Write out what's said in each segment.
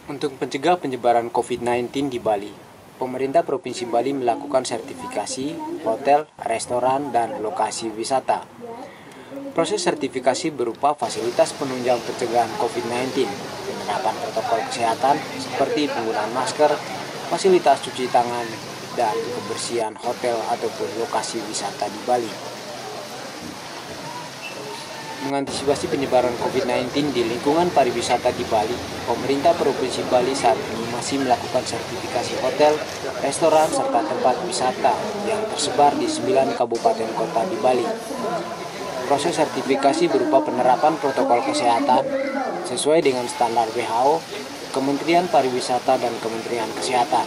Untuk mencegah penyebaran COVID-19 di Bali, pemerintah Provinsi Bali melakukan sertifikasi hotel, restoran, dan lokasi wisata. Proses sertifikasi berupa fasilitas penunjang pencegahan COVID-19, penerapan protokol kesehatan seperti penggunaan masker, fasilitas cuci tangan, dan kebersihan hotel ataupun lokasi wisata di Bali. Mengantisipasi penyebaran COVID-19 di lingkungan pariwisata di Bali, pemerintah Provinsi Bali saat ini masih melakukan sertifikasi hotel, restoran, serta tempat wisata yang tersebar di 9 kabupaten kota di Bali. Proses sertifikasi berupa penerapan protokol kesehatan sesuai dengan standar WHO, Kementerian Pariwisata, dan Kementerian Kesehatan.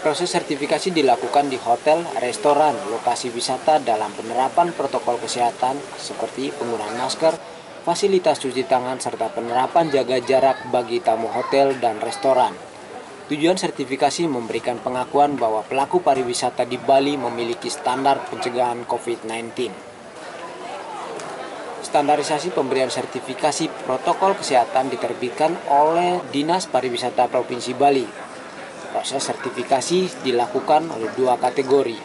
Proses sertifikasi dilakukan di hotel, restoran, lokasi wisata dalam penerapan protokol kesehatan seperti penggunaan masker, fasilitas cuci tangan, serta penerapan jaga jarak bagi tamu hotel dan restoran. Tujuan sertifikasi memberikan pengakuan bahwa pelaku pariwisata di Bali memiliki standar pencegahan COVID-19. Standarisasi pemberian sertifikasi protokol kesehatan diterbitkan oleh Dinas Pariwisata Provinsi Bali. Proses sertifikasi dilakukan oleh 2 kategori.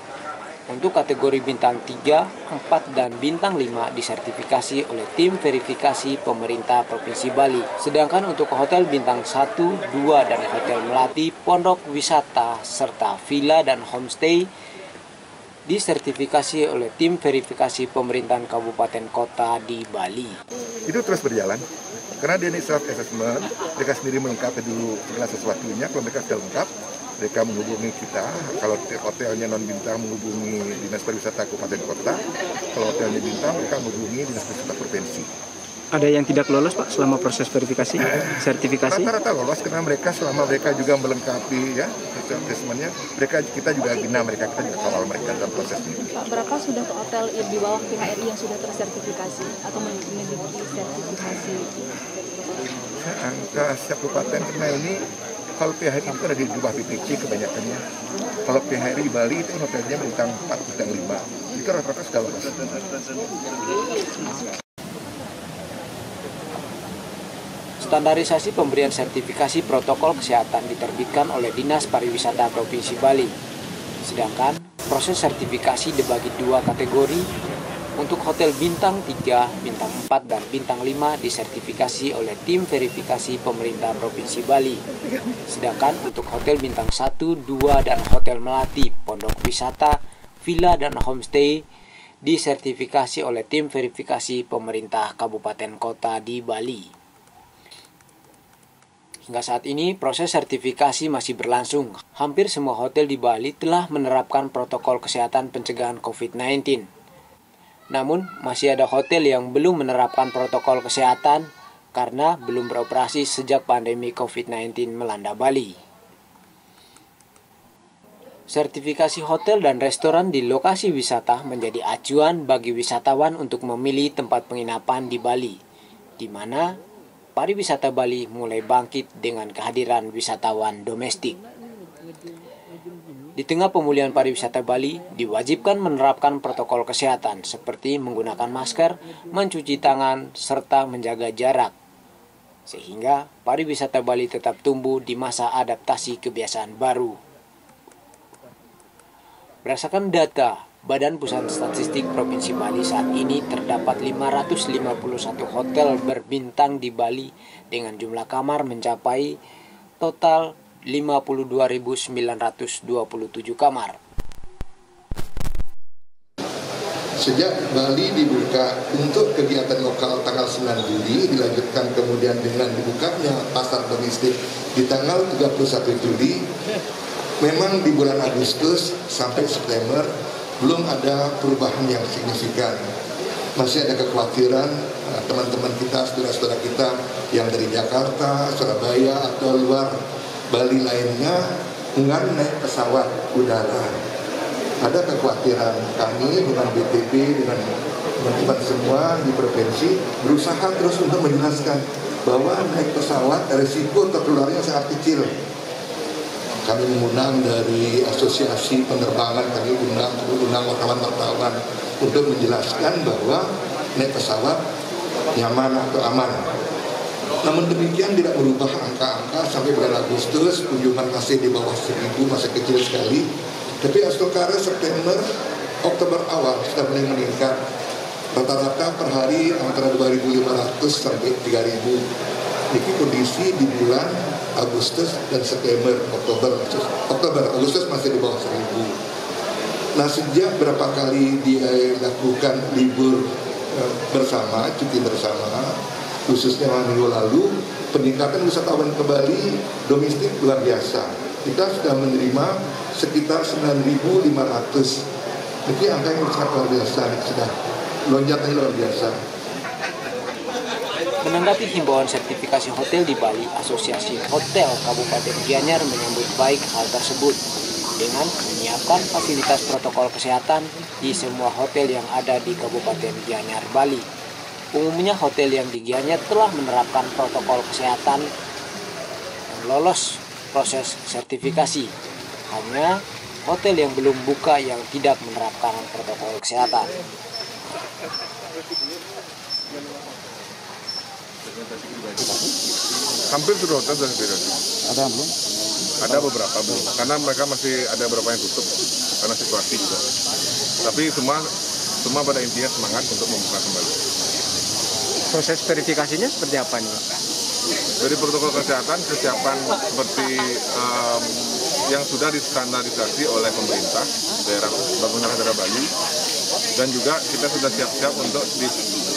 Untuk kategori bintang 3, 4, dan bintang 5 disertifikasi oleh tim verifikasi pemerintah Provinsi Bali. Sedangkan untuk hotel bintang 1, 2, dan hotel melati, pondok wisata, serta villa dan homestay disertifikasi oleh tim verifikasi pemerintahan kabupaten kota di Bali. Itu terus berjalan. Karena dia ini self-assessment, mereka sendiri melengkapi dulu segala sesuatunya. Kalau mereka sudah lengkap, mereka menghubungi kita. Kalau hotelnya non-bintang, menghubungi Dinas Pariwisata Kabupaten Kota. Kalau hotelnya bintang, mereka menghubungi Dinas Pariwisata Provinsi. Ada yang tidak lolos, Pak, selama proses verifikasi, sertifikasi? Rata-rata lolos karena selama mereka juga melengkapi ya assessment-nya, kita juga bina mereka, kita juga kawal mereka dalam prosesnya. Pak, berapa sudah hotel di bawah PHRI yang sudah tersertifikasi atau memiliki sertifikasi? Angka setiap kabupaten karena ini, kalau PHRI itu ada di bawah PPC kebanyakannya. Kalau PHRI Bali itu hotelnya bintang 4, bintang 5. Itu rata-rata sudah lolos. Standarisasi pemberian sertifikasi protokol kesehatan diterbitkan oleh Dinas Pariwisata Provinsi Bali. Sedangkan proses sertifikasi dibagi 2 kategori. Untuk hotel bintang 3, bintang 4, dan bintang 5 disertifikasi oleh tim verifikasi pemerintah Provinsi Bali. Sedangkan untuk hotel bintang 1, 2, dan hotel melati, pondok wisata, villa, dan homestay disertifikasi oleh tim verifikasi pemerintah kabupaten kota di Bali. Hingga saat ini, proses sertifikasi masih berlangsung. Hampir semua hotel di Bali telah menerapkan protokol kesehatan pencegahan COVID-19. Namun, masih ada hotel yang belum menerapkan protokol kesehatan karena belum beroperasi sejak pandemi COVID-19 melanda Bali. Sertifikasi hotel dan restoran di lokasi wisata menjadi acuan bagi wisatawan untuk memilih tempat penginapan di Bali, di mana pariwisata Bali mulai bangkit dengan kehadiran wisatawan domestik. Di tengah pemulihan pariwisata Bali, diwajibkan menerapkan protokol kesehatan seperti menggunakan masker, mencuci tangan, serta menjaga jarak. Sehingga pariwisata Bali tetap tumbuh di masa adaptasi kebiasaan baru. Berdasarkan data Badan Pusat Statistik Provinsi Bali, saat ini terdapat 551 hotel berbintang di Bali dengan jumlah kamar mencapai total 52.927 kamar. Sejak Bali dibuka untuk kegiatan lokal tanggal 9 Juli, dilanjutkan kemudian dengan dibukanya pasar domestik di tanggal 31 Juli, memang di bulan Agustus sampai September belum ada perubahan yang signifikan. Masih ada kekhawatiran teman-teman kita, saudara-saudara kita yang dari Jakarta, Surabaya, atau luar Bali lainnya dengan naik pesawat udara. Ada kekhawatiran kami dengan BTP, dengan teman-teman semua di provinsi berusaha terus untuk menjelaskan bahwa naik pesawat risiko tertularnya sangat kecil. Kami mengundang dari asosiasi penerbangan, kami undang wartawan-wartawan untuk menjelaskan bahwa naik pesawat nyaman atau aman. Namun demikian tidak merubah angka-angka sampai bulan Agustus, kunjungan masih di bawah 1.000, masih kecil sekali. Tapi Astokara September, Oktober awal sudah mulai meningkat. Rata-rata per hari antara 2.500 sampai 3.000. Jadi kondisi di bulan Agustus dan September, Agustus masih di bawah 1.000. Nah, sejak berapa kali dilakukan libur bersama, cuti bersama, khususnya minggu lalu, peningkatan wisatawan ke Bali domestik luar biasa. Kita sudah menerima sekitar 9.500. Jadi angka yang sangat luar biasa, sudah lonjakannya luar biasa. Menanggapi himbauan sertifikasi hotel di Bali, Asosiasi Hotel Kabupaten Gianyar menyambut baik hal tersebut dengan menyiapkan fasilitas protokol kesehatan di semua hotel yang ada di Kabupaten Gianyar, Bali. Umumnya hotel yang di Gianyar telah menerapkan protokol kesehatan yang lolos proses sertifikasi. Hanya hotel yang belum buka yang tidak menerapkan protokol kesehatan. Hampir seluruh hotel sudah sertifikasi. Ada belum? Ada beberapa belum, karena mereka masih ada beberapa yang tutup karena situasi juga. Tapi semua pada intinya semangat untuk membuka kembali. Proses verifikasinya seperti apa nih? Dari protokol kesehatan, kesiapan seperti yang sudah distandarisasi oleh pemerintah daerah Bangunan Daerah Bali, dan juga kita sudah siap-siap untuk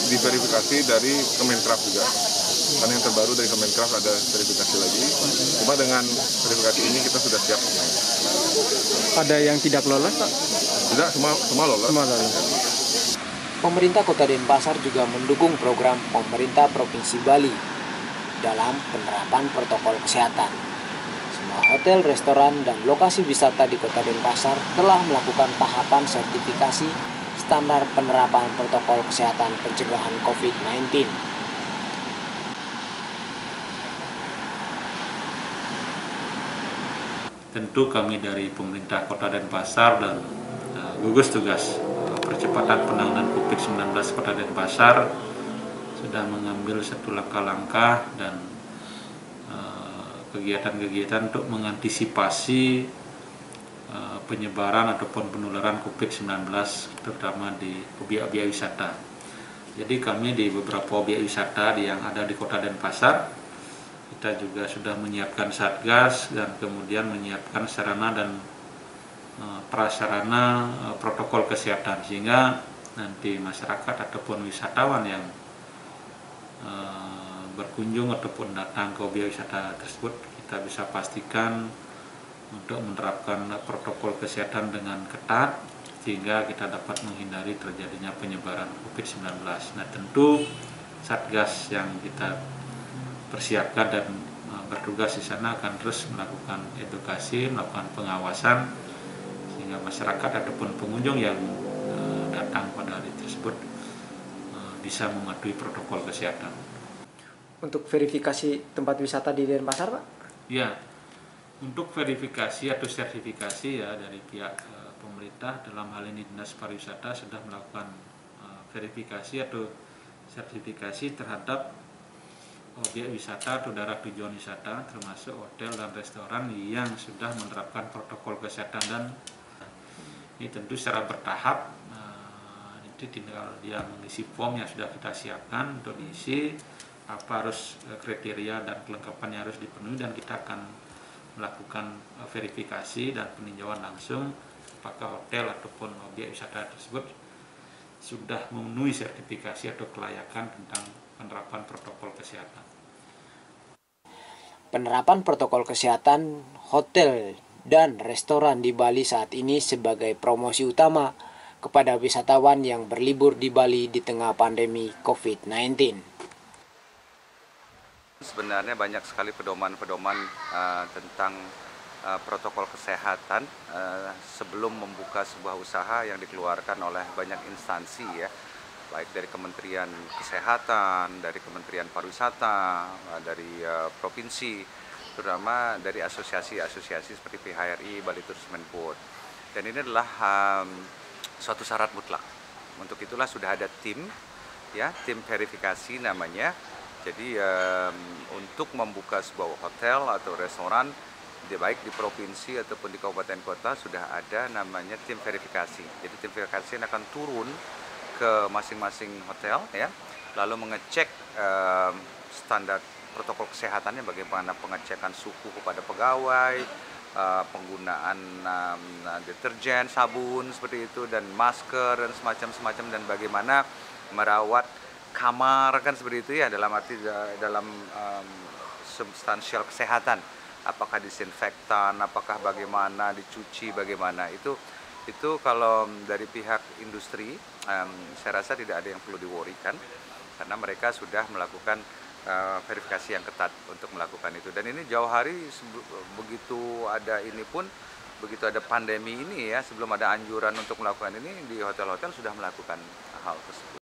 diverifikasi dari Kemenkraf juga. Karena yang terbaru dari Kemenkraf ada verifikasi lagi. Cuma dengan verifikasi ini kita sudah siap. Ada yang tidak lolos, Pak? Tidak, semua lolos. Semua lolos. Pemerintah Kota Denpasar juga mendukung program pemerintah Provinsi Bali dalam penerapan protokol kesehatan. Semua hotel, restoran, dan lokasi wisata di Kota Denpasar telah melakukan tahapan sertifikasi standar penerapan protokol kesehatan pencegahan COVID-19. Tentu kami dari pemerintah Kota Denpasar dan gugus tugas percepatan penanganan COVID-19 Kota Denpasar sudah mengambil satu langkah-langkah dan kegiatan-kegiatan untuk mengantisipasi penyebaran ataupun penularan COVID-19 terutama di objek-objek wisata. Jadi kami di beberapa objek wisata yang ada di Kota Denpasar, kita juga sudah menyiapkan satgas dan kemudian menyiapkan sarana dan prasarana protokol kesehatan, sehingga nanti masyarakat ataupun wisatawan yang berkunjung ataupun datang ke objek wisata tersebut, kita bisa pastikan untuk menerapkan protokol kesehatan dengan ketat sehingga kita dapat menghindari terjadinya penyebaran COVID-19. Nah, tentu satgas yang kita persiapkan dan bertugas di sana akan terus melakukan edukasi, melakukan pengawasan sehingga masyarakat ataupun pengunjung yang datang pada hari tersebut bisa mematuhi protokol kesehatan. Untuk verifikasi tempat wisata di Denpasar, Pak? Ya, untuk verifikasi atau sertifikasi ya dari pihak pemerintah, dalam hal ini Dinas Pariwisata sudah melakukan verifikasi atau sertifikasi terhadap objek wisata atau daerah tujuan wisata termasuk hotel dan restoran yang sudah menerapkan protokol kesehatan, dan ini tentu secara bertahap. Itu tinggal dia mengisi form yang sudah kita siapkan untuk diisi, apa harus kriteria dan kelengkapan yang harus dipenuhi, dan kita akan melakukan verifikasi dan peninjauan langsung apakah hotel ataupun objek wisata tersebut sudah memenuhi sertifikasi atau kelayakan tentang penerapan protokol kesehatan. Penerapan protokol kesehatan hotel dan restoran di Bali saat ini sebagai promosi utama kepada wisatawan yang berlibur di Bali di tengah pandemi COVID-19. Sebenarnya banyak sekali pedoman-pedoman tentang protokol kesehatan sebelum membuka sebuah usaha yang dikeluarkan oleh banyak instansi ya, baik dari Kementerian Kesehatan, dari Kementerian Pariwisata, dari provinsi, terutama dari asosiasi-asosiasi seperti PHRI, Bali Tourism Board. Dan ini adalah suatu syarat mutlak. Untuk itulah sudah ada tim, ya, tim verifikasi namanya, Jadi untuk membuka sebuah hotel atau restoran, baik di provinsi ataupun di kabupaten kota sudah ada namanya tim verifikasi. Jadi tim verifikasi yang akan turun ke masing-masing hotel ya, lalu mengecek standar protokol kesehatannya, bagaimana pengecekan suhu kepada pegawai, penggunaan deterjen, sabun seperti itu, dan masker dan semacam-semacam, dan bagaimana merawat kamar kan seperti itu ya, dalam arti dalam substansial kesehatan, apakah disinfektan, apakah bagaimana dicuci, bagaimana itu kalau dari pihak industri saya rasa tidak ada yang perlu diworrykan, karena mereka sudah melakukan verifikasi yang ketat untuk melakukan itu. Dan ini jauh hari begitu ada pandemi ini ya, sebelum ada anjuran untuk melakukan ini, di hotel-hotel sudah melakukan hal tersebut.